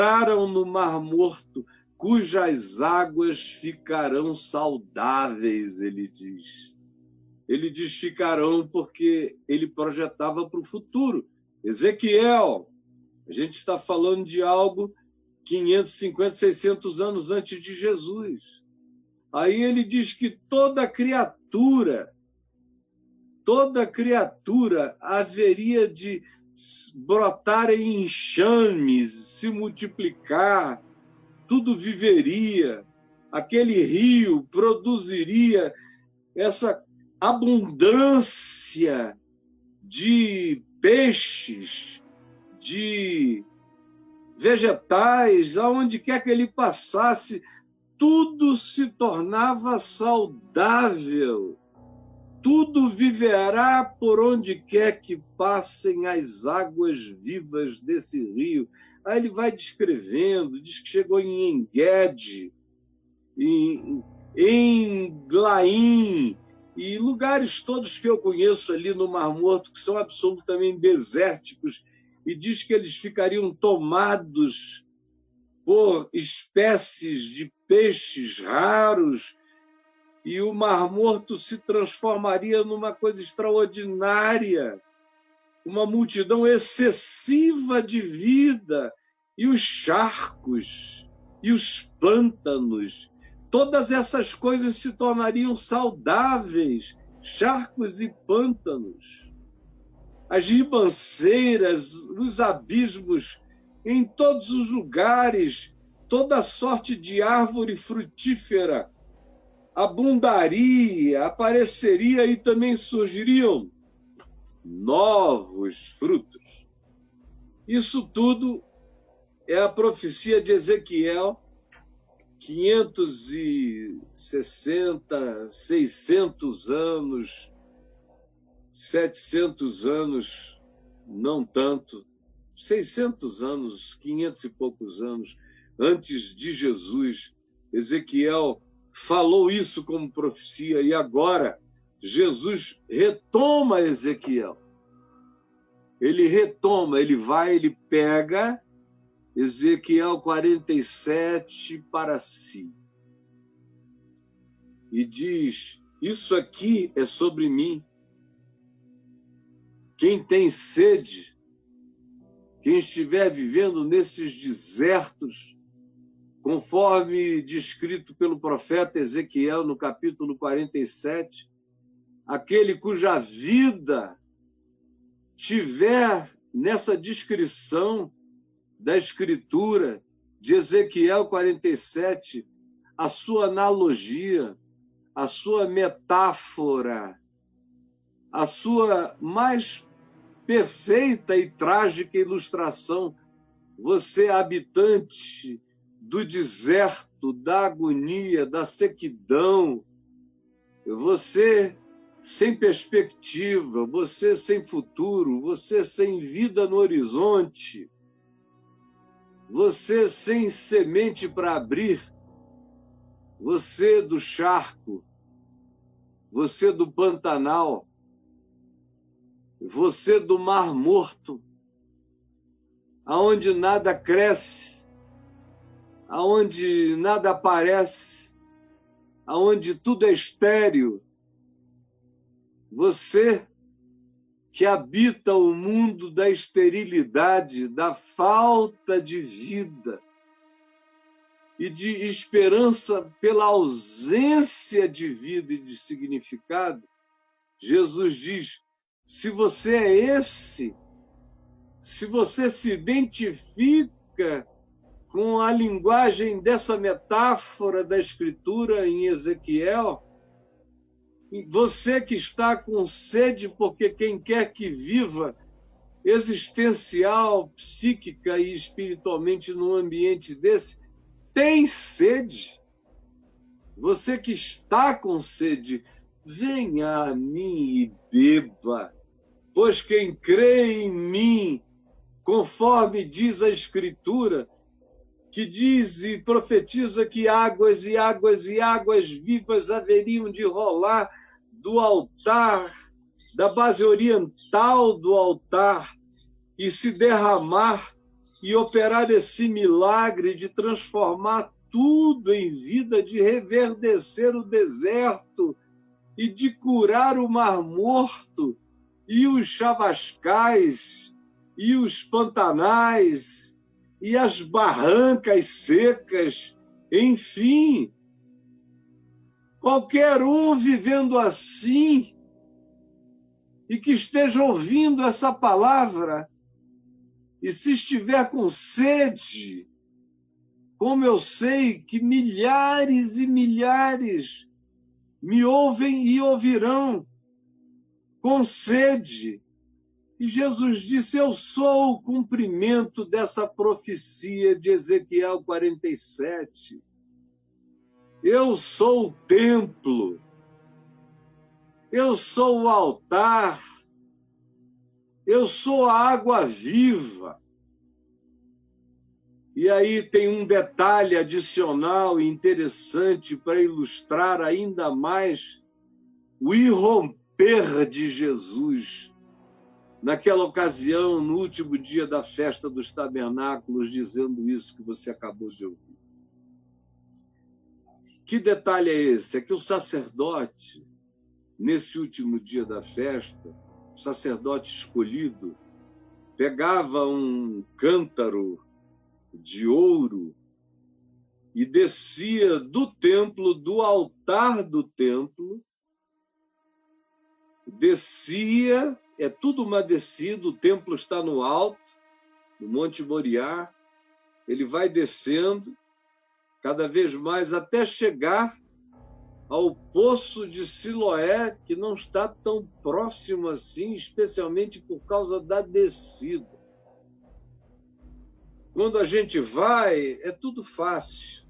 entraram no Mar Morto, cujas águas ficarão saudáveis, ele diz. Ele diz ficarão porque ele projetava para o futuro. Ezequiel, a gente está falando de algo 550, 600 anos antes de Jesus. Aí ele diz que toda criatura haveria de brotar em enxames, se multiplicar, tudo viveria, aquele rio produziria essa abundância de peixes, de vegetais, aonde quer que ele passasse, tudo se tornava saudável. Tudo viverá por onde quer que passem as águas vivas desse rio. Aí ele vai descrevendo, diz que chegou em Engedi, em Glaim, e lugares todos que eu conheço ali no Mar Morto, que são absolutamente desérticos, e diz que eles ficariam tomados por espécies de peixes raros, e o Mar Morto se transformaria numa coisa extraordinária, uma multidão excessiva de vida, e os charcos, e os pântanos, todas essas coisas se tornariam saudáveis, charcos e pântanos. As ribanceiras, os abismos, em todos os lugares, toda sorte de árvore frutífera abundaria, apareceria e também surgiriam novos frutos. Isso tudo é a profecia de Ezequiel, 560, 600 anos, 700 anos, não tanto, 600 anos, 500 e poucos anos antes de Jesus, Ezequiel falou isso como profecia, e agora Jesus retoma Ezequiel. Ele retoma, ele vai, ele pega Ezequiel 47 para si e diz: isso aqui é sobre mim. Quem tem sede, quem estiver vivendo nesses desertos, conforme descrito pelo profeta Ezequiel no capítulo 47, aquele cuja vida tiver nessa descrição da Escritura de Ezequiel 47, a sua analogia, a sua metáfora, a sua mais perfeita e trágica ilustração, você, habitante do deserto, da agonia, da sequidão, você sem perspectiva, você sem futuro, você sem vida no horizonte, você sem semente para abrir, você do charco, você do Pantanal, você do Mar Morto, aonde nada cresce, aonde nada aparece, aonde tudo é estéril. Você que habita o mundo da esterilidade, da falta de vida e de esperança pela ausência de vida e de significado, Jesus diz: se você é esse, se você se identifica com a linguagem dessa metáfora da Escritura em Ezequiel, você que está com sede, porque quem quer que viva existencial, psíquica e espiritualmente num ambiente desse, tem sede. Você que está com sede, venha a mim e beba, pois quem crê em mim, conforme diz a Escritura, que diz e profetiza que águas e águas e águas vivas haveriam de rolar do altar, da base oriental do altar, e se derramar e operar esse milagre de transformar tudo em vida, de reverdecer o deserto e de curar o Mar Morto e os chavascais e os pantanais e as barrancas secas, enfim. Qualquer um vivendo assim e que esteja ouvindo essa palavra, e se estiver com sede, como eu sei que milhares e milhares me ouvem e ouvirão com sede. E Jesus disse: eu sou o cumprimento dessa profecia de Ezequiel 47. Eu sou o templo. Eu sou o altar. Eu sou a água viva. E aí tem um detalhe adicional e interessante para ilustrar ainda mais o irromper de Jesus. Naquela ocasião, no último dia da festa dos tabernáculos, dizendo isso que você acabou de ouvir. Que detalhe é esse? É que o sacerdote, nesse último dia da festa, o sacerdote escolhido, pegava um cântaro de ouro e descia do templo, do altar do templo, descia, é tudo uma descida, o templo está no alto, no Monte Moriá, ele vai descendo cada vez mais até chegar ao poço de Siloé, que não está tão próximo assim, especialmente por causa da descida. Quando a gente vai, é tudo fácil.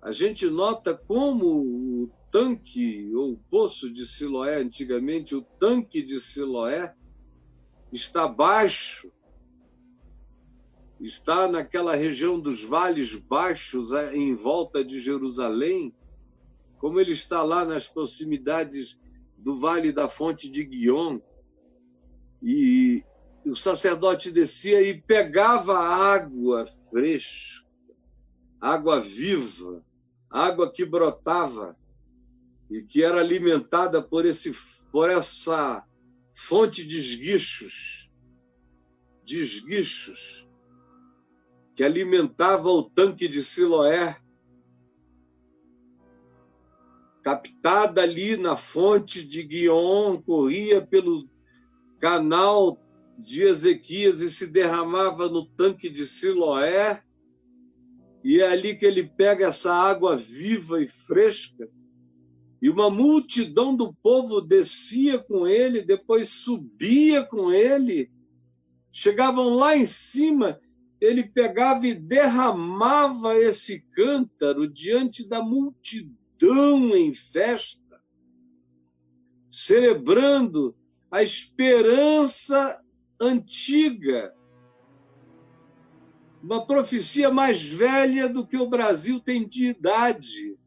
A gente nota como o tanque, ou o poço de Siloé, antigamente, o tanque de Siloé, está baixo, está naquela região dos vales baixos, em volta de Jerusalém, como ele está lá nas proximidades do Vale da Fonte de Guion. E o sacerdote descia e pegava água fresca, água viva, água que brotava e que era alimentada por essa fonte de esguichos, que alimentava o tanque de Siloé, captada ali na fonte de Guion, corria pelo canal de Ezequias e se derramava no tanque de Siloé, e é ali que ele pega essa água viva e fresca, e uma multidão do povo descia com ele, depois subia com ele, chegavam lá em cima, ele pegava e derramava esse cântaro diante da multidão em festa, celebrando a esperança antiga, uma profecia mais velha do que o Brasil tem de idade.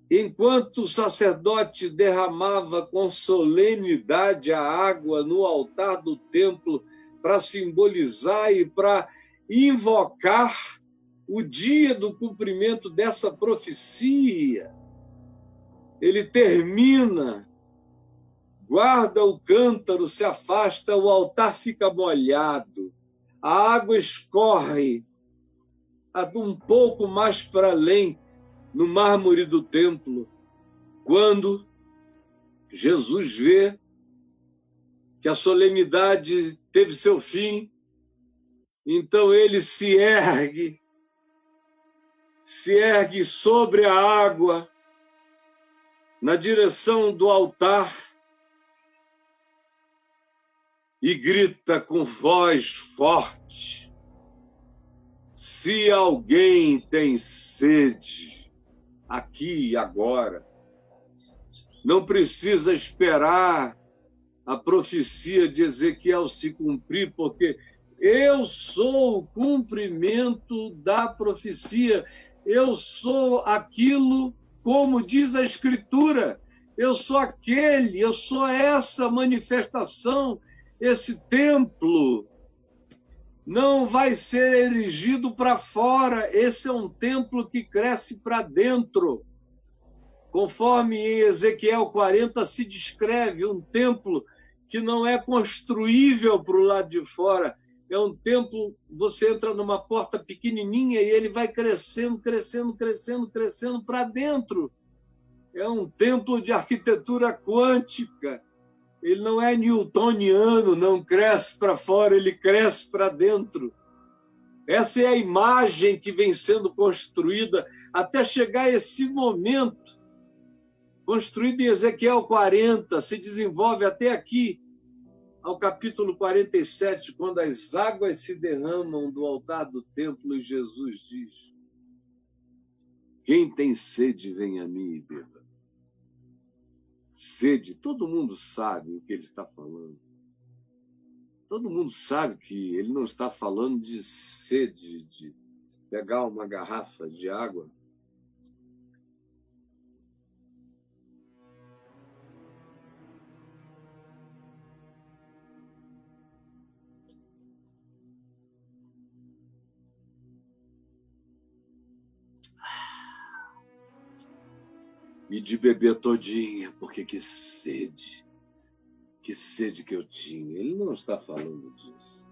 Enquanto o sacerdote derramava com solenidade a água no altar do templo para simbolizar e para invocar o dia do cumprimento dessa profecia, ele termina, guarda o cântaro, se afasta, o altar fica molhado, a água escorre um pouco mais para além, no mármore do templo. Quando Jesus vê que a solenidade teve seu fim, então ele se ergue sobre a água, na direção do altar, e grita com voz forte: se alguém tem sede, aqui e agora, não precisa esperar a profecia de Ezequiel se cumprir, porque eu sou o cumprimento da profecia, eu sou aquilo, como diz a Escritura, eu sou aquele, eu sou essa manifestação, esse templo não vai ser erigido para fora. Esse é um templo que cresce para dentro. Conforme em Ezequiel 40 se descreve, um templo que não é construível para o lado de fora. É um templo, você entra numa porta pequenininha e ele vai crescendo, crescendo, crescendo, crescendo para dentro. É um templo de arquitetura quântica. Ele não é newtoniano, não cresce para fora, ele cresce para dentro. Essa é a imagem que vem sendo construída até chegar a esse momento. Construído em Ezequiel 40, se desenvolve até aqui, ao capítulo 47, quando as águas se derramam do altar do templo e Jesus diz: quem tem sede, vem a mim e beba. Sede, todo mundo sabe o que ele está falando. Todo mundo sabe que ele não está falando de sede, de pegar uma garrafa de água. E de beber todinha, porque que sede que eu tinha. Ele não está falando disso.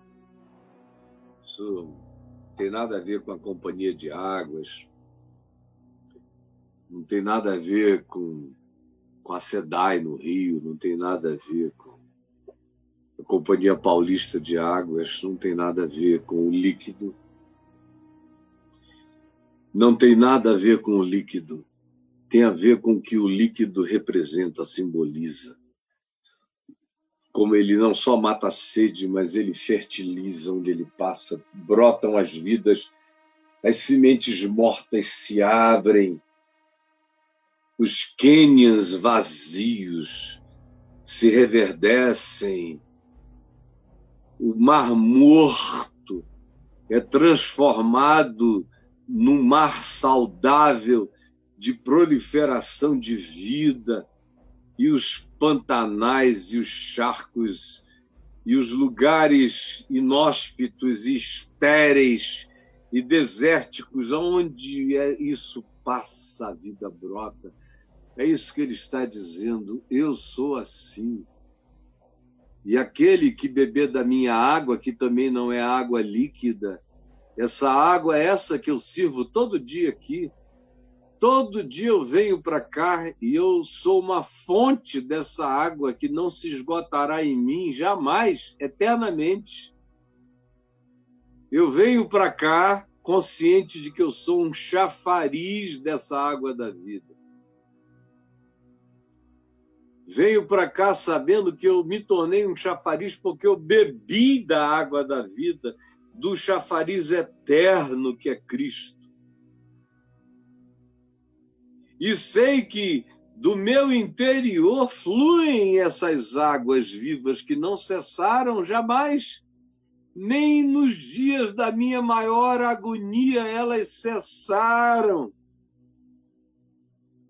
Isso não tem nada a ver com a companhia de águas, não tem nada a ver com a SEDAI no Rio, não tem nada a ver com a Companhia Paulista de Águas, não tem nada a ver com o líquido. Não tem nada a ver com o líquido. Tem a ver com o que o líquido representa, simboliza. Como ele não só mata a sede, mas ele fertiliza onde ele passa. Brotam as vidas, as sementes mortas se abrem, os cânions vazios se reverdecem, o mar morto é transformado num mar saudável de proliferação de vida, e os pantanais e os charcos e os lugares inóspitos e estéreis e desérticos, onde isso passa, a vida brota. É isso que ele está dizendo, eu sou assim. E aquele que beber da minha água, que também não é água líquida, essa água é essa que eu sirvo todo dia aqui. Todo dia eu venho para cá e eu sou uma fonte dessa água que não se esgotará em mim jamais, eternamente. Eu venho para cá consciente de que eu sou um chafariz dessa água da vida. Venho para cá sabendo que eu me tornei um chafariz porque eu bebi da água da vida, do chafariz eterno que é Cristo. E sei que do meu interior fluem essas águas vivas que não cessaram jamais, nem nos dias da minha maior agonia elas cessaram.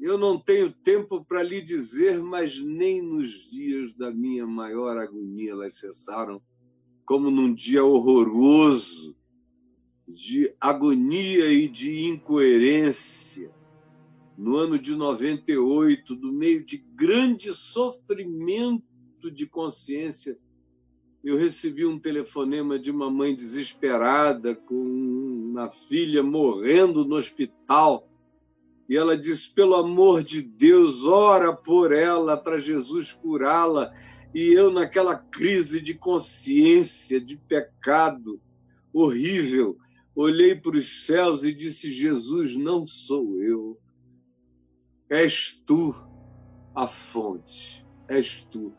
Eu não tenho tempo para lhe dizer, mas nem nos dias da minha maior agonia elas cessaram, como num dia horroroso de agonia e de incoerência. No ano de 98, no meio de grande sofrimento de consciência, eu recebi um telefonema de uma mãe desesperada, com uma filha morrendo no hospital. E ela disse, pelo amor de Deus, ora por ela, para Jesus curá-la. E eu, naquela crise de consciência, de pecado horrível, olhei para os céus e disse, Jesus, não sou eu. És tu a fonte, és tu.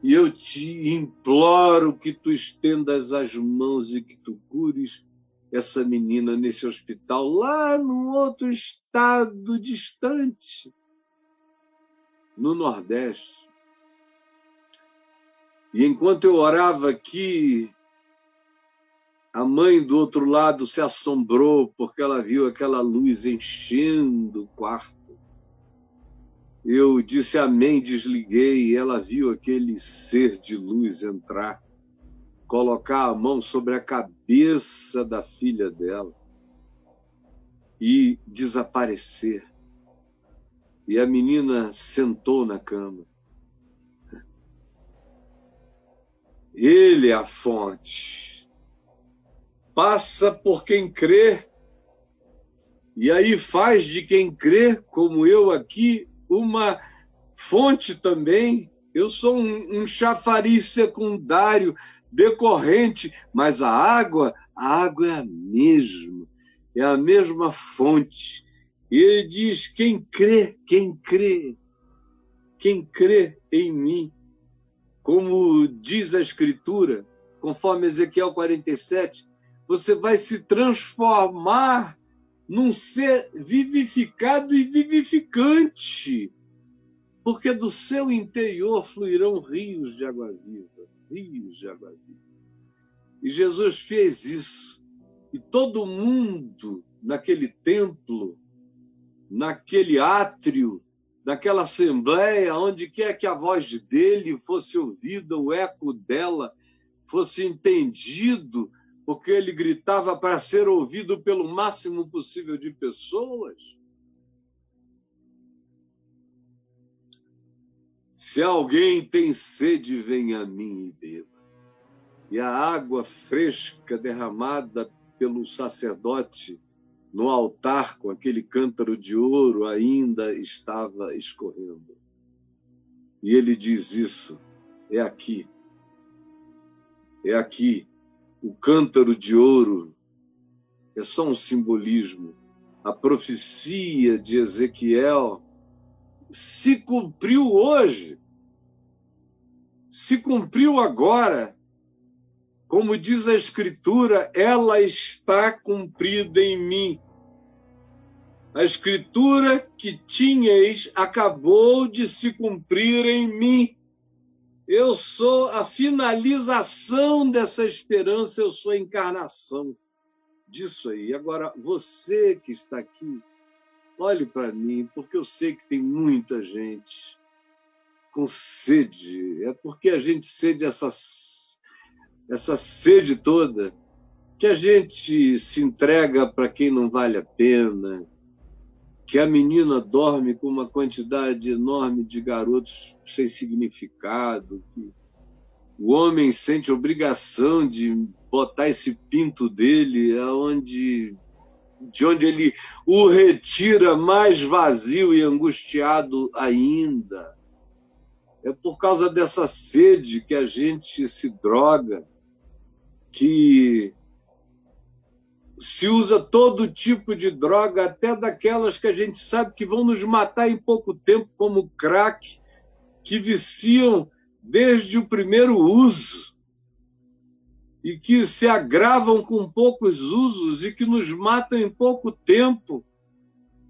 E eu te imploro que tu estendas as mãos e que tu cures essa menina nesse hospital, lá num outro estado distante, no Nordeste. E enquanto eu orava aqui, a mãe do outro lado se assombrou porque ela viu aquela luz enchendo o quarto. Eu disse amém, desliguei, e ela viu aquele ser de luz entrar colocar a mão sobre a cabeça da filha dela e desaparecer. E a menina sentou na cama. Ele é a fonte. Passa por quem crê, e aí faz de quem crê, como eu aqui, uma fonte também. Eu sou um chafariz secundário, decorrente, mas a água é a mesma. É a mesma fonte. E ele diz, quem crê em mim, como diz a Escritura, conforme Ezequiel 47, você vai se transformar num ser vivificado e vivificante, porque do seu interior fluirão rios de água viva, rios de água viva. E Jesus fez isso. E todo mundo naquele templo, naquele átrio, naquela assembleia, onde quer que a voz dele fosse ouvida, o eco dela fosse entendido, porque ele gritava para ser ouvido pelo máximo possível de pessoas. Se alguém tem sede, venha a mim e beba. E a água fresca derramada pelo sacerdote no altar com aquele cântaro de ouro ainda estava escorrendo. E ele diz isso, é aqui. O cântaro de ouro é só um simbolismo. A profecia de Ezequiel se cumpriu hoje, se cumpriu agora. Como diz a Escritura, ela está cumprida em mim. A Escritura que tinhais acabou de se cumprir em mim. Eu sou a finalização dessa esperança, eu sou a encarnação disso aí. Agora, você que está aqui, olhe para mim, porque eu sei que tem muita gente com sede. É porque a gente sede essa sede toda, que a gente se entrega para quem não vale a pena, que a menina dorme com uma quantidade enorme de garotos sem significado, que o homem sente obrigação de botar esse pinto dele de onde ele o retira mais vazio e angustiado ainda. É por causa dessa sede que a gente se droga, que se usa todo tipo de droga, até daquelas que a gente sabe que vão nos matar em pouco tempo, como crack, que viciam desde o primeiro uso e que se agravam com poucos usos e que nos matam em pouco tempo,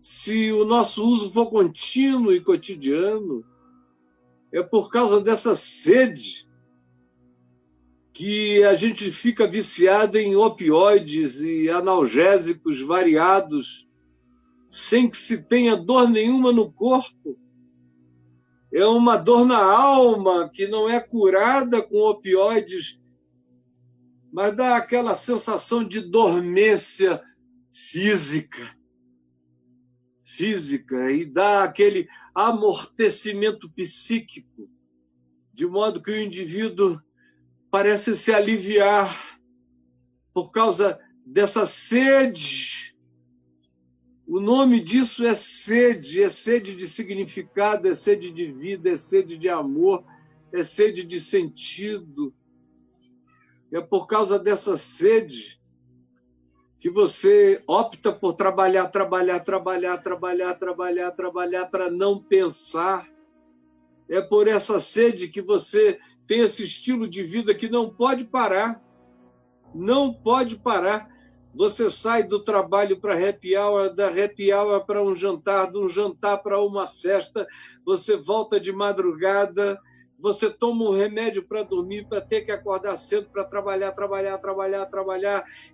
se o nosso uso for contínuo e cotidiano. É por causa dessa sede que a gente fica viciado em opioides e analgésicos variados, sem que se tenha dor nenhuma no corpo. É uma dor na alma que não é curada com opioides, mas dá aquela sensação de dormência física, e dá aquele amortecimento psíquico, de modo que o indivíduo parece se aliviar por causa dessa sede. O nome disso é sede de significado, é sede de vida, é sede de amor, é sede de sentido. É por causa dessa sede que você opta por trabalhar para não pensar. É por essa sede que você tem esse estilo de vida que não pode parar. Não pode parar. Você sai do trabalho para happy hour, da happy hour para um jantar, de um jantar para uma festa, você volta de madrugada, você toma um remédio para dormir, para ter que acordar cedo, para trabalhar,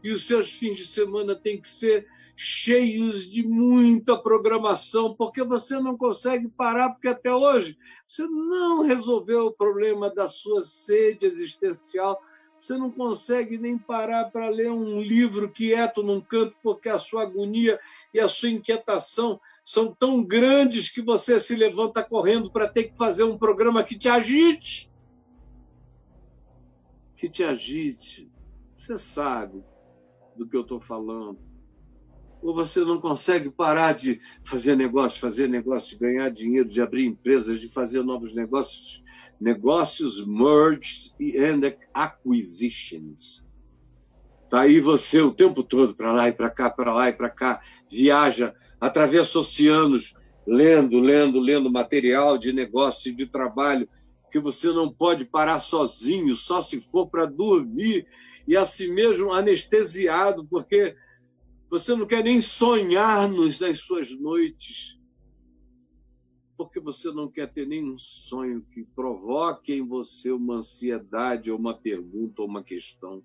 e os seus fins de semana têm que ser cheios de muita programação, porque você não consegue parar, porque até hoje você não resolveu o problema da sua sede existencial, Você não consegue nem parar para ler um livro quieto num canto, porque a sua agonia e a sua inquietação são tão grandes que você se levanta correndo para ter que fazer um programa que te agite. Que te agite. Você sabe do que eu estou falando. Ou você não consegue parar de fazer negócio, de ganhar dinheiro, de abrir empresas, de fazer novos negócios, mergers and acquisitions. Está aí você o tempo todo, para lá e para cá, para lá e para cá, viaja, atravessa oceanos, lendo material de negócio e de trabalho, que você não pode parar sozinho, só se for para dormir, e assim mesmo anestesiado, porque você não quer nem sonhar nas suas noites, porque você não quer ter nenhum sonho que provoque em você uma ansiedade, ou uma pergunta, ou uma questão.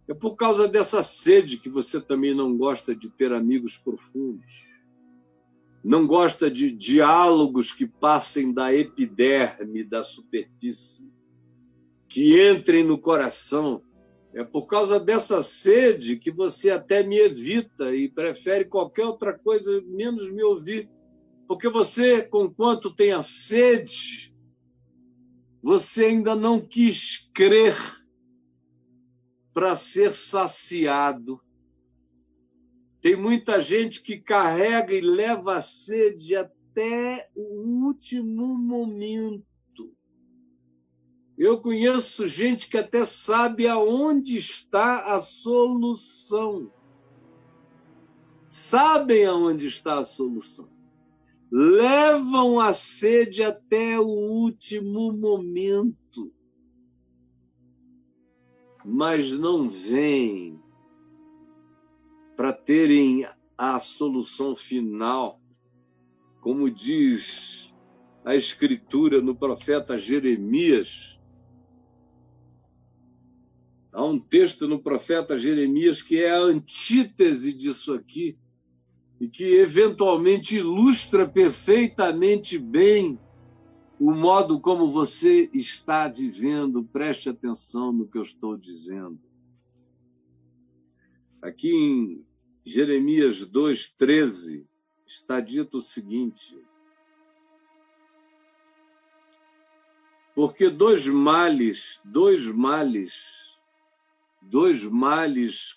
É por causa dessa sede que você também não gosta de ter amigos profundos. Não gosta de diálogos que passem da epiderme, da superfície, que entrem no coração. É por causa dessa sede que você até me evita e prefere qualquer outra coisa, menos me ouvir. Porque você, conquanto tem a sede, você ainda não quis crer para ser saciado. Tem muita gente que carrega e leva a sede até o último momento. Eu conheço gente que até sabe aonde está a solução. Sabem aonde está a solução. Levam a sede até o último momento. Mas não vêm para terem a solução final, como diz a Escritura no profeta Jeremias. Há um texto no profeta Jeremias que é a antítese disso aqui e que eventualmente ilustra perfeitamente bem o modo como você está vivendo. Preste atenção no que eu estou dizendo. Aqui em Jeremias 2,13 está dito o seguinte: porque dois males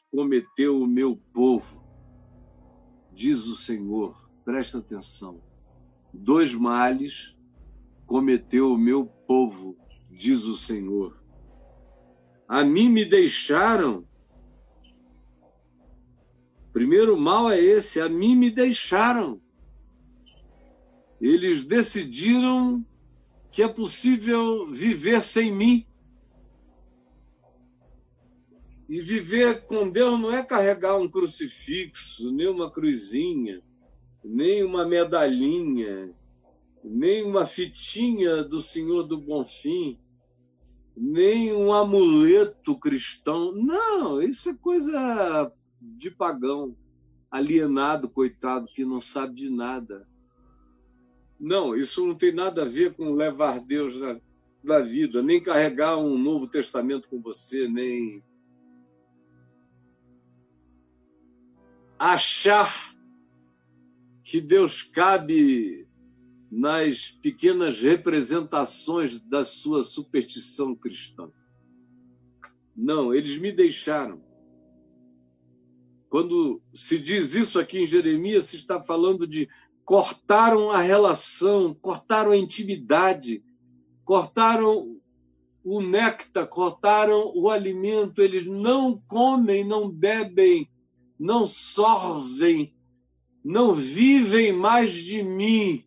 cometeu o meu povo, diz o Senhor. Presta atenção. Dois males cometeu o meu povo, diz o Senhor. A mim me deixaram. Primeiro mal é esse, a mim me deixaram. Eles decidiram que é possível viver sem mim. E viver com Deus não é carregar um crucifixo, nem uma cruzinha, nem uma medalhinha, nem uma fitinha do Senhor do Bonfim, nem um amuleto cristão. Não, isso é coisa de pagão, alienado, coitado, que não sabe de nada. Não, isso não tem nada a ver com levar Deus na vida, nem carregar um Novo Testamento com você, nem achar que Deus cabe nas pequenas representações da sua superstição cristã. Não, eles me deixaram. Quando se diz isso aqui em Jeremias, se está falando de cortaram a relação, cortaram a intimidade, cortaram o néctar, cortaram o alimento. Eles não comem, não bebem, não sorvem, não vivem mais de mim.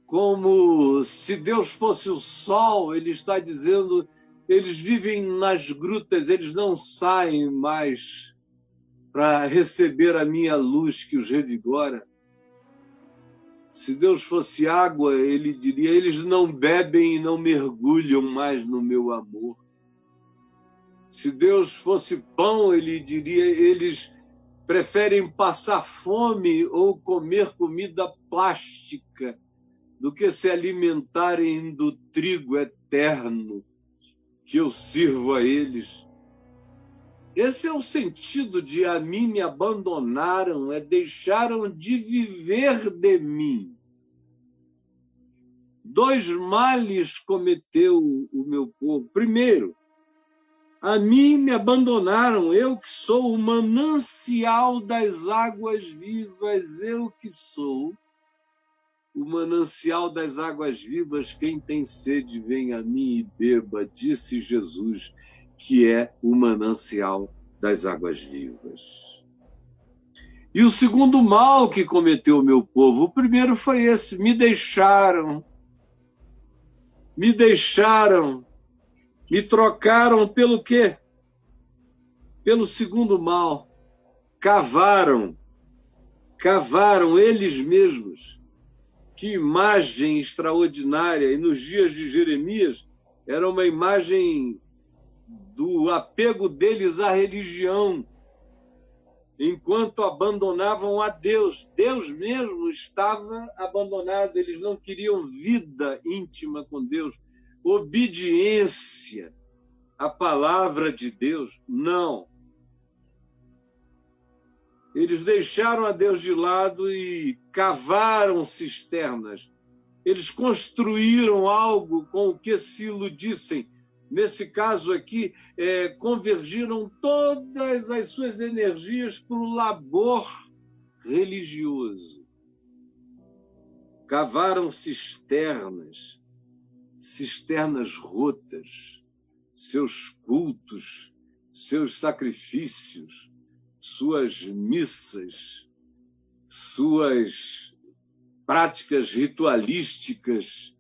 Como se Deus fosse o sol, ele está dizendo, eles vivem nas grutas, eles não saem mais para receber a minha luz que os revigora. Se Deus fosse água, ele diria, eles não bebem e não mergulham mais no meu amor. Se Deus fosse pão, ele diria, eles preferem passar fome ou comer comida plástica do que se alimentarem do trigo eterno que eu sirvo a eles. Esse é o sentido de a mim me abandonaram, deixaram de viver de mim. 2 males cometeu o meu povo. Primeiro, a mim me abandonaram, eu que sou o manancial das águas vivas, eu que sou o manancial das águas vivas. Quem tem sede, vem a mim e beba, disse Jesus, que é o manancial das águas vivas. E o segundo mal que cometeu o meu povo, o primeiro foi esse: me deixaram, me trocaram pelo quê? Pelo segundo mal. Cavaram eles mesmos. Que imagem extraordinária! E nos dias de Jeremias, era uma imagem do apego deles à religião, enquanto abandonavam a Deus. Deus mesmo estava abandonado, eles não queriam vida íntima com Deus, obediência à palavra de Deus, não. Eles deixaram a Deus de lado e cavaram cisternas. Eles construíram algo com o que se iludissem. Nesse caso aqui, convergiram todas as suas energias para o labor religioso. Cavaram cisternas rotas, seus cultos, seus sacrifícios, suas missas, suas práticas ritualísticas.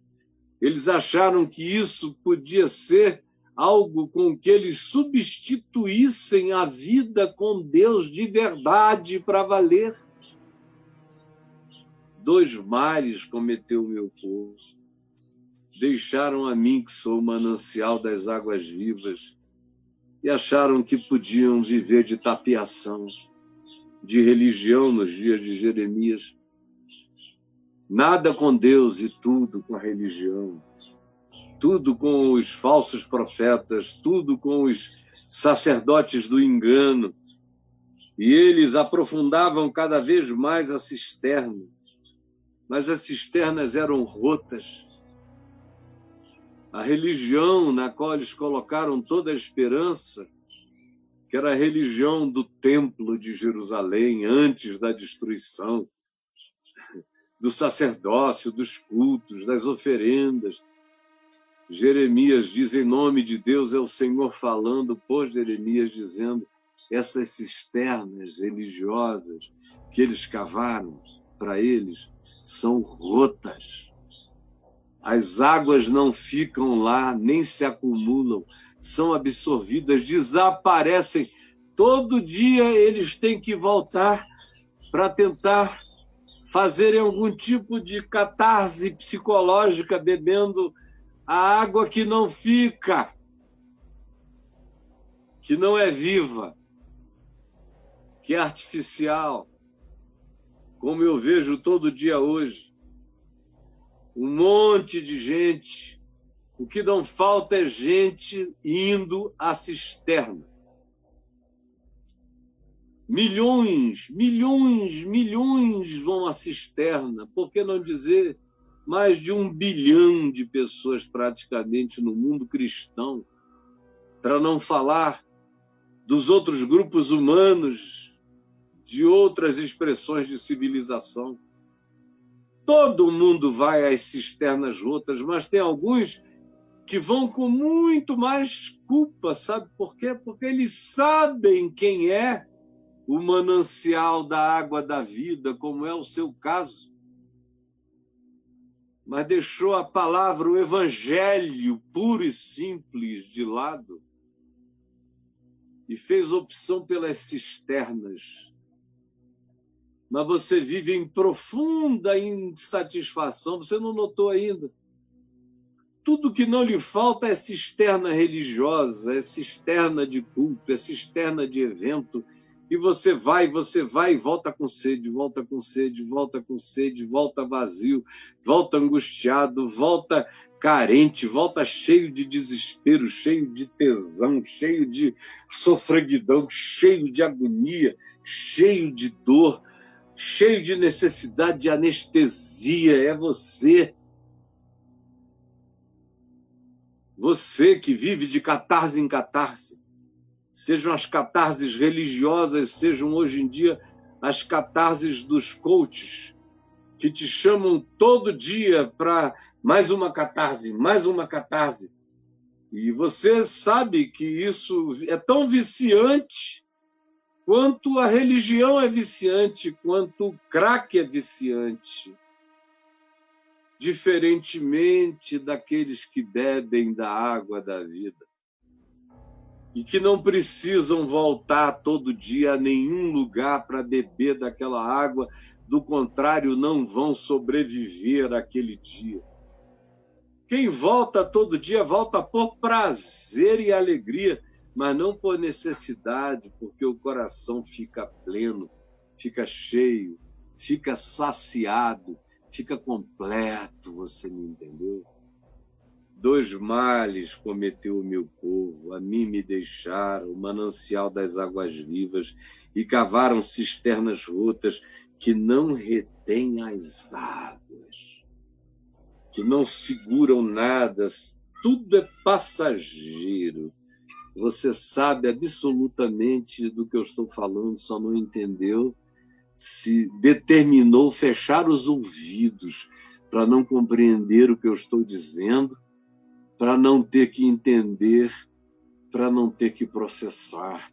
Eles acharam que isso podia ser algo com que eles substituíssem a vida com Deus de verdade para valer. 2 males cometeu o meu povo. Deixaram a mim, que sou o manancial das águas vivas, e acharam que podiam viver de tapiação, de religião nos dias de Jeremias. Nada com Deus e tudo com a religião. Tudo com os falsos profetas, tudo com os sacerdotes do engano. E eles aprofundavam cada vez mais a cisterna. Mas as cisternas eram rotas. A religião na qual eles colocaram toda a esperança, que era a religião do templo de Jerusalém, antes da destruição, do sacerdócio, dos cultos, das oferendas. Jeremias diz, em nome de Deus, é o Senhor falando por Jeremias, dizendo, essas cisternas religiosas que eles cavaram para eles são rotas. As águas não ficam lá, nem se acumulam, são absorvidas, desaparecem. Todo dia eles têm que voltar para tentar fazerem algum tipo de catarse psicológica, bebendo a água que não fica, que não é viva, que é artificial, como eu vejo todo dia hoje. Um monte de gente, o que não falta é gente indo à cisterna. Milhões vão à cisterna, por que não dizer mais de 1 bilhão de pessoas praticamente no mundo cristão, para não falar dos outros grupos humanos, de outras expressões de civilização. Todo mundo vai às cisternas rotas, mas tem alguns que vão com muito mais culpa, sabe por quê? Porque eles sabem quem é o manancial da água da vida, como é o seu caso. Mas deixou a palavra, o evangelho puro e simples de lado e fez opção pelas cisternas. Mas você vive em profunda insatisfação, você não notou ainda. Tudo que não lhe falta é cisterna religiosa, é cisterna de culto, é cisterna de evento, E você vai e volta com sede, volta com sede, volta com sede, volta vazio, volta angustiado, volta carente, volta cheio de desespero, cheio de tesão, cheio de sofreguidão, cheio de agonia, cheio de dor, cheio de necessidade de anestesia. É você. Você que vive de catarse em catarse. Sejam as catarses religiosas, sejam hoje em dia as catarses dos coaches, que te chamam todo dia para mais uma catarse, mais uma catarse. E você sabe que isso é tão viciante quanto a religião é viciante, quanto o crack é viciante. Diferentemente daqueles que bebem da água da vida e que não precisam voltar todo dia a nenhum lugar para beber daquela água, do contrário, não vão sobreviver àquele dia. Quem volta todo dia, volta por prazer e alegria, mas não por necessidade, porque o coração fica pleno, fica cheio, fica saciado, fica completo, você me entendeu? 2 males cometeu o meu povo, a mim me deixaram o manancial das águas vivas e cavaram cisternas rotas que não retêm as águas, que não seguram nada, tudo é passageiro. Você sabe absolutamente do que eu estou falando, só não entendeu, se determinou fechar os ouvidos para não compreender o que eu estou dizendo, para não ter que entender, para não ter que processar,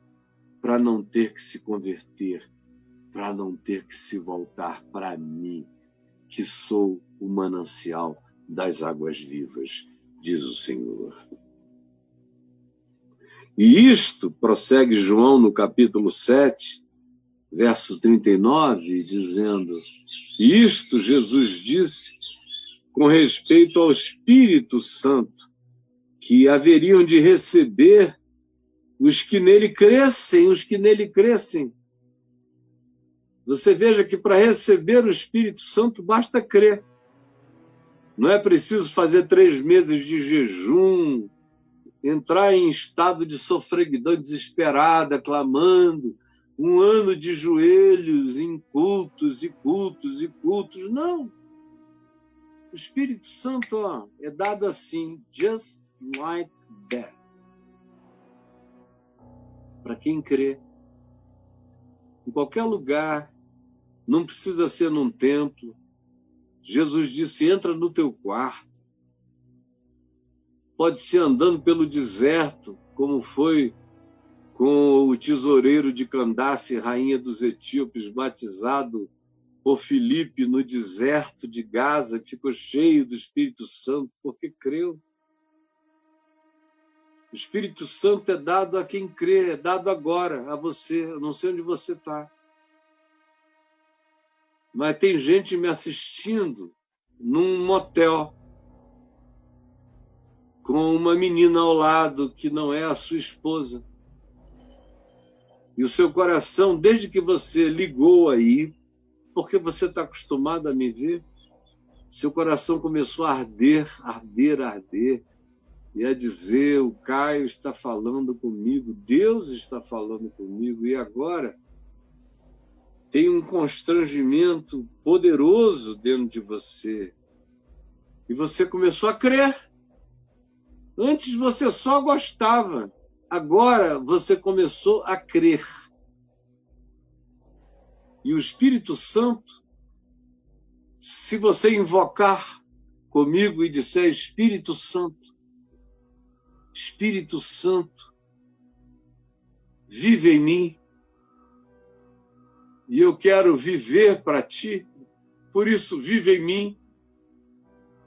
para não ter que se converter, para não ter que se voltar para mim, que sou o manancial das águas vivas, diz o Senhor. E isto, prossegue João no capítulo 7, verso 39, dizendo, isto Jesus disse com respeito ao Espírito Santo, que haveriam de receber os que nele crescem, os que nele crescem. Você veja que para receber o Espírito Santo basta crer. Não é preciso fazer 3 meses de jejum, entrar em estado de sofreguidão desesperada, clamando, 1 ano de joelhos em cultos e cultos e cultos. Não. O Espírito Santo é dado assim, just like that. Para quem crê. Em qualquer lugar, não precisa ser num templo. Jesus disse, entra no teu quarto. Pode ser andando pelo deserto, como foi com o tesoureiro de Candace, rainha dos etíopes, batizado por Filipe no deserto de Gaza, que ficou cheio do Espírito Santo, porque creu. O Espírito Santo é dado a quem crê, é dado agora a você. Eu não sei onde você está. Mas tem gente me assistindo num motel, com uma menina ao lado que não é a sua esposa. E o seu coração, desde que você ligou aí, porque você está acostumado a me ver, seu coração começou a arder, arder, arder, e a dizer, o Caio está falando comigo, Deus está falando comigo, e agora tem um constrangimento poderoso dentro de você. E você começou a crer. Antes você só gostava, agora você começou a crer. E o Espírito Santo, se você invocar comigo e disser, Espírito Santo, vive em mim, e eu quero viver para ti, por isso vive em mim.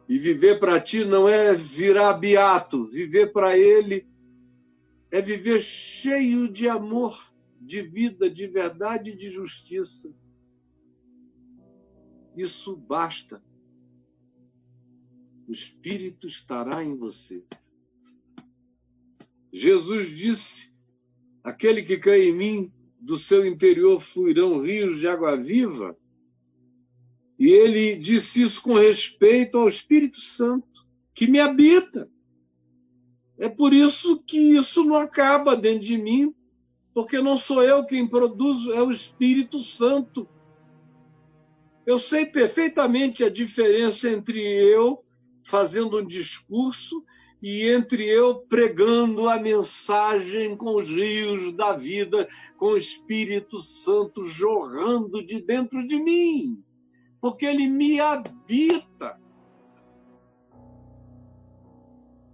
E viver para ti não é virar beato, viver para ele é viver cheio de amor, de vida, de verdade e de justiça. Isso basta. O Espírito estará em você. Jesus disse, aquele que crê em mim, do seu interior fluirão rios de água viva. E ele disse isso com respeito ao Espírito Santo, que me habita. É por isso que isso não acaba dentro de mim, porque não sou eu quem produzo, é o Espírito Santo. Eu sei perfeitamente a diferença entre eu fazendo um discurso e entre eu pregando a mensagem com os rios da vida, com o Espírito Santo jorrando de dentro de mim, porque ele me habita.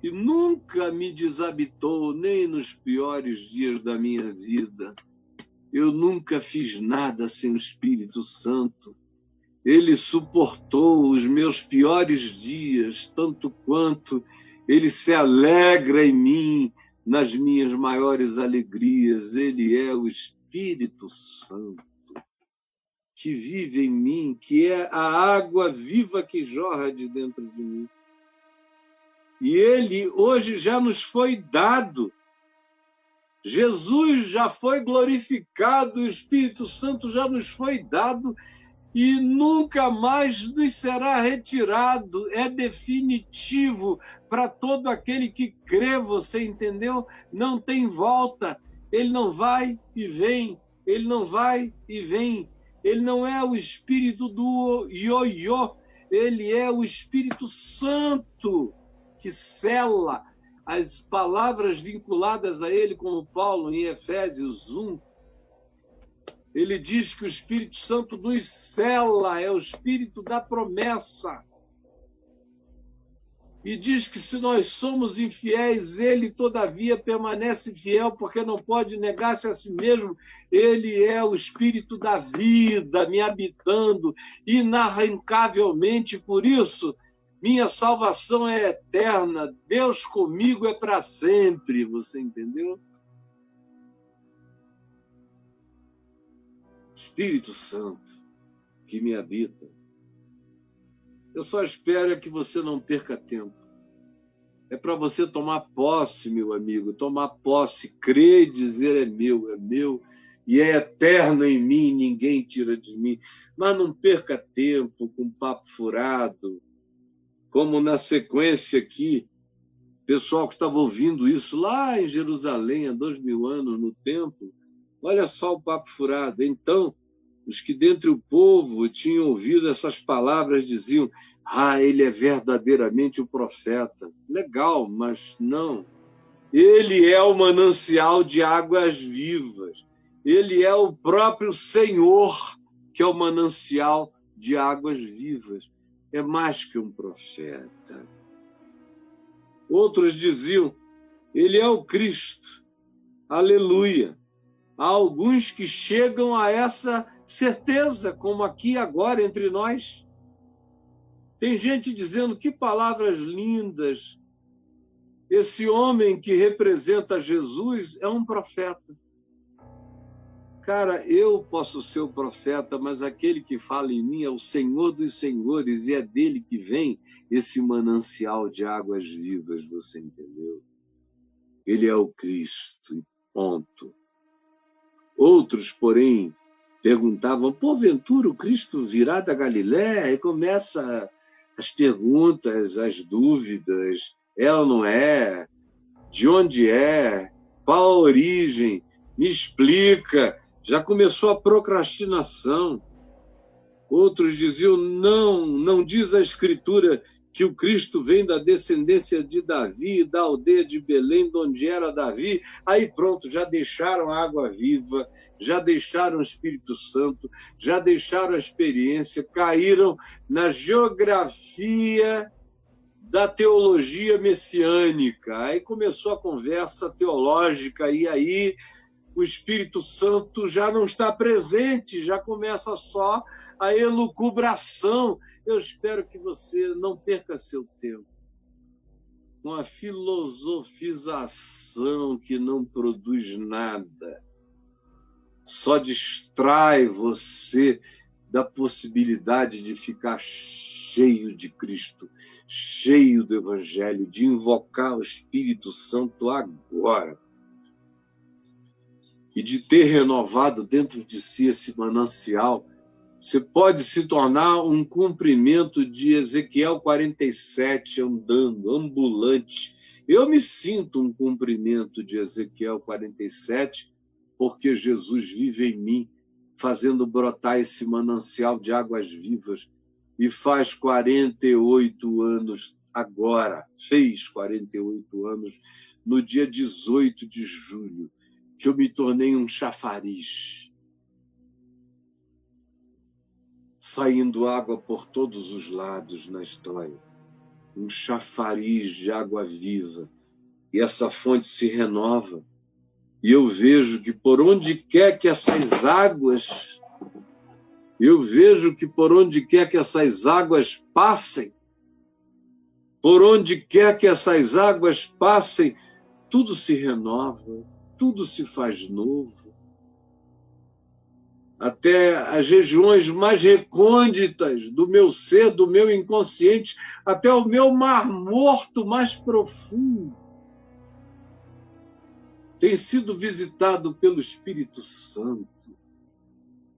E nunca me desabitou, nem nos piores dias da minha vida. Eu nunca fiz nada sem o Espírito Santo. Ele suportou os meus piores dias, tanto quanto ele se alegra em mim nas minhas maiores alegrias. Ele é o Espírito Santo que vive em mim, que é a água viva que jorra de dentro de mim. E ele hoje já nos foi dado. Jesus já foi glorificado, o Espírito Santo já nos foi dado e nunca mais nos será retirado. É definitivo para todo aquele que crê, você entendeu? Não tem volta. Ele não vai e vem, ele não vai e vem. Ele não é o espírito do ioiô, ele é o Espírito Santo que sela as palavras vinculadas a ele, como Paulo em Efésios 1. Ele diz que o Espírito Santo nos sela, é o Espírito da promessa. E diz que se nós somos infiéis, ele todavia permanece fiel, porque não pode negar-se a si mesmo. Ele é o Espírito da vida, me habitando inarrancavelmente. Por isso, minha salvação é eterna. Deus comigo é para sempre. Você entendeu? Espírito Santo que me habita. Eu só espero que você não perca tempo. É para você tomar posse, meu amigo, tomar posse, crer e dizer é meu, e é eterno em mim, ninguém tira de mim. Mas não perca tempo com papo furado, como na sequência aqui, pessoal que estava ouvindo isso lá em Jerusalém, há 2000 anos no templo, olha só o papo furado. Então, os que dentre o povo tinham ouvido essas palavras diziam: ele é verdadeiramente o profeta. Legal, mas não. Ele é o manancial de águas vivas. Ele é o próprio Senhor, que é o manancial de águas vivas. É mais que um profeta. Outros diziam: ele é o Cristo. Aleluia. Há alguns que chegam a essa certeza, como aqui agora entre nós. Tem gente dizendo: que palavras lindas. Esse homem que representa Jesus é um profeta. Cara, eu posso ser o profeta, mas aquele que fala em mim é o Senhor dos Senhores, e é dele que vem esse manancial de águas vivas, você entendeu? Ele é o Cristo, ponto. Outros, porém, perguntavam: porventura o Cristo virá da Galiléia? E começa as perguntas, as dúvidas. É ou não é? De onde é? Qual a origem? Me explica. Já começou a procrastinação. Outros diziam: não diz a Escritura que o Cristo vem da descendência de Davi, da aldeia de Belém, de onde era Davi. Aí pronto, já deixaram a água viva, já deixaram o Espírito Santo, já deixaram a experiência, caíram na geografia da teologia messiânica. Aí começou a conversa teológica, e aí o Espírito Santo já não está presente, já começa só a elucubração. Eu espero que você não perca seu tempo com a filosofização que não produz nada, só distrai você da possibilidade de ficar cheio de Cristo, cheio do Evangelho, de invocar o Espírito Santo agora. e de ter renovado dentro de si esse manancial, você pode se tornar um cumprimento de Ezequiel 47, andando, ambulante. Eu me sinto um cumprimento de Ezequiel 47, porque Jesus vive em mim, fazendo brotar esse manancial de águas vivas. E faz 48 anos agora, fez 48 anos, no dia 18 de julho, que eu me tornei um chafariz, saindo água por todos os lados na história. Um chafariz de água viva. E essa fonte se renova. E eu vejo que por onde quer que essas águas passem, por onde quer que essas águas passem, tudo se renova, tudo se faz novo. Até as regiões mais recônditas do meu ser, do meu inconsciente, até o meu mar morto mais profundo, tem sido visitado pelo Espírito Santo,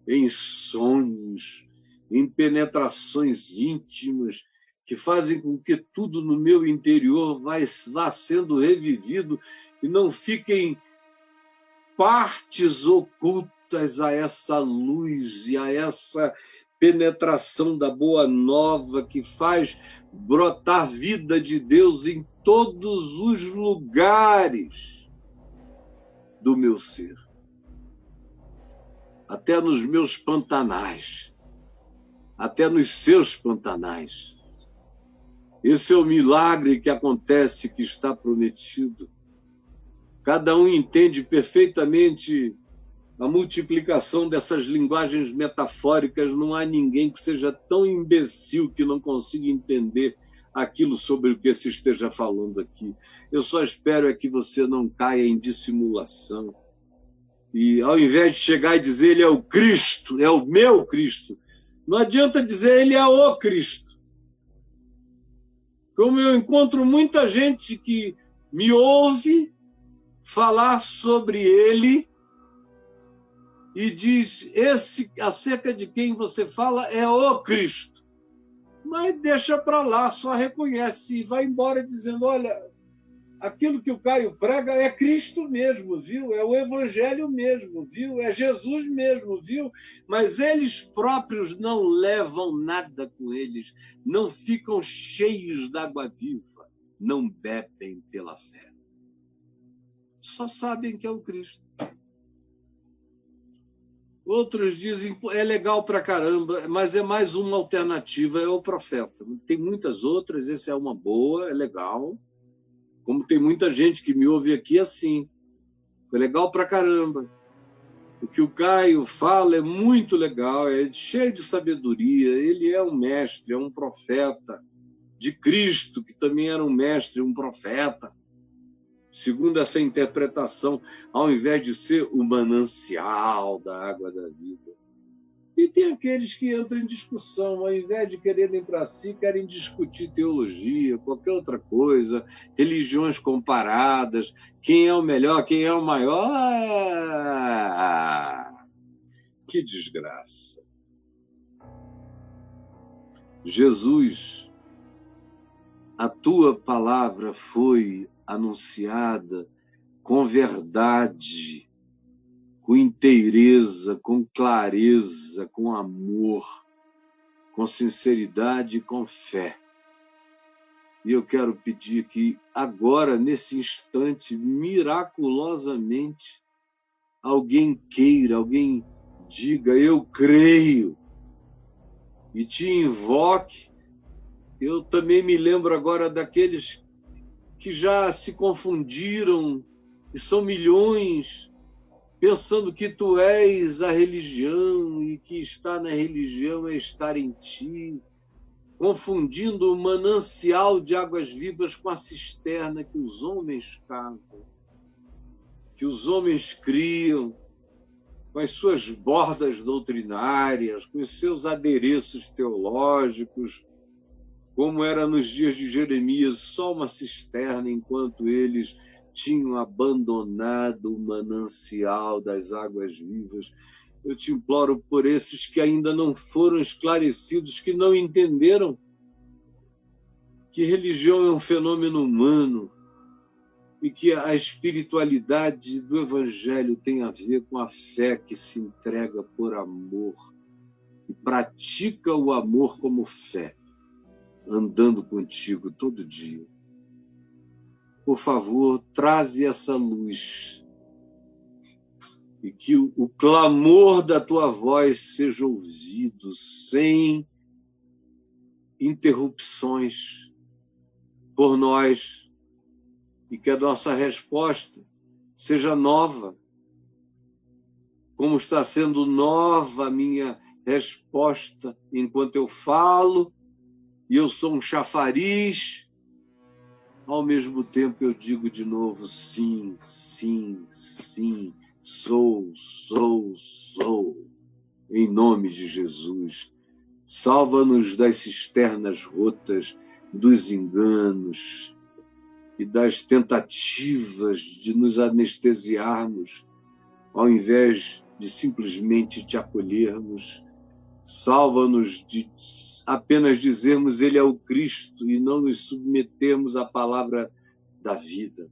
em sonhos, em penetrações íntimas, que fazem com que tudo no meu interior vá sendo revivido e não fiquem partes ocultas a essa luz e a essa penetração da boa nova que faz brotar vida de Deus em todos os lugares do meu ser. Até nos meus pantanais, até nos seus pantanais. Esse é o milagre que acontece, que está prometido. Cada um entende perfeitamente a multiplicação dessas linguagens metafóricas. Não há ninguém que seja tão imbecil que não consiga entender aquilo sobre o que se esteja falando aqui. Eu só espero é que você não caia em dissimulação. E ao invés de chegar e dizer ele é o Cristo, é o meu Cristo, não adianta dizer ele é o Cristo. Como eu encontro muita gente que me ouve falar sobre ele e diz, esse acerca de quem você fala é o Cristo. Mas deixa para lá, só reconhece e vai embora dizendo, olha, aquilo que o Caio prega é Cristo mesmo, viu? É o Evangelho mesmo, viu? É Jesus mesmo, viu? Mas eles próprios não levam nada com eles, não ficam cheios d'água viva, não bebem pela fé. Só sabem que é o Cristo. Outros dizem, é legal pra caramba, mas é mais uma alternativa, é o profeta. Tem muitas outras, essa é uma boa, é legal. Como tem muita gente que me ouve aqui assim. Foi legal pra caramba. O que o Caio fala é muito legal, é cheio de sabedoria. Ele é um mestre, é um profeta de Cristo, que também era um mestre, um profeta. Segundo essa interpretação, ao invés de ser o manancial da água da vida. E tem aqueles que entram em discussão, ao invés de quererem para si, querem discutir teologia, qualquer outra coisa, religiões comparadas, quem é o melhor, quem é o maior. Que desgraça. Jesus, a tua palavra foi anunciada com verdade, com inteireza, com clareza, com amor, com sinceridade e com fé. E eu quero pedir que agora, nesse instante, miraculosamente, alguém queira, alguém diga, eu creio, e te invoque. Eu também me lembro agora daqueles que já se confundiram, e são milhões, pensando que tu és a religião e que estar na religião é estar em ti, confundindo o manancial de águas vivas com a cisterna que os homens cavam, que os homens criam, com as suas bordas doutrinárias, com os seus adereços teológicos, como era nos dias de Jeremias, só uma cisterna, enquanto eles tinham abandonado o manancial das águas vivas. Eu te imploro por esses que ainda não foram esclarecidos, que não entenderam que religião é um fenômeno humano e que a espiritualidade do Evangelho tem a ver com a fé que se entrega por amor e pratica o amor como fé, andando contigo todo dia. Por favor, traze essa luz e que o clamor da tua voz seja ouvido sem interrupções por nós e que a nossa resposta seja nova, como está sendo nova a minha resposta enquanto eu falo e eu sou um chafariz. Ao mesmo tempo eu digo de novo, sim, sim, sim, sou, em nome de Jesus. Salva-nos das cisternas rotas, dos enganos e das tentativas de nos anestesiarmos, ao invés de simplesmente te acolhermos. Salva-nos de apenas dizermos Ele é o Cristo e não nos submetermos à palavra da vida.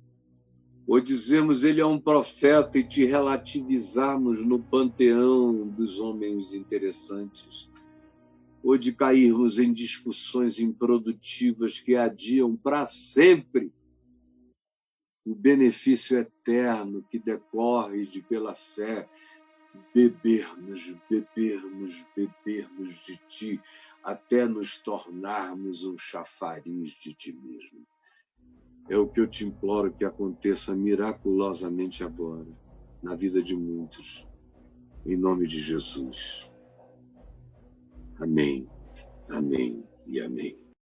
Ou dizermos Ele é um profeta e te relativizarmos no panteão dos homens interessantes. Ou de cairmos em discussões improdutivas que adiam para sempre o benefício eterno que decorre pela fé, bebermos de ti, até nos tornarmos um chafariz de ti mesmo. É o que eu te imploro que aconteça miraculosamente agora, na vida de muitos, em nome de Jesus. Amém, amém e amém.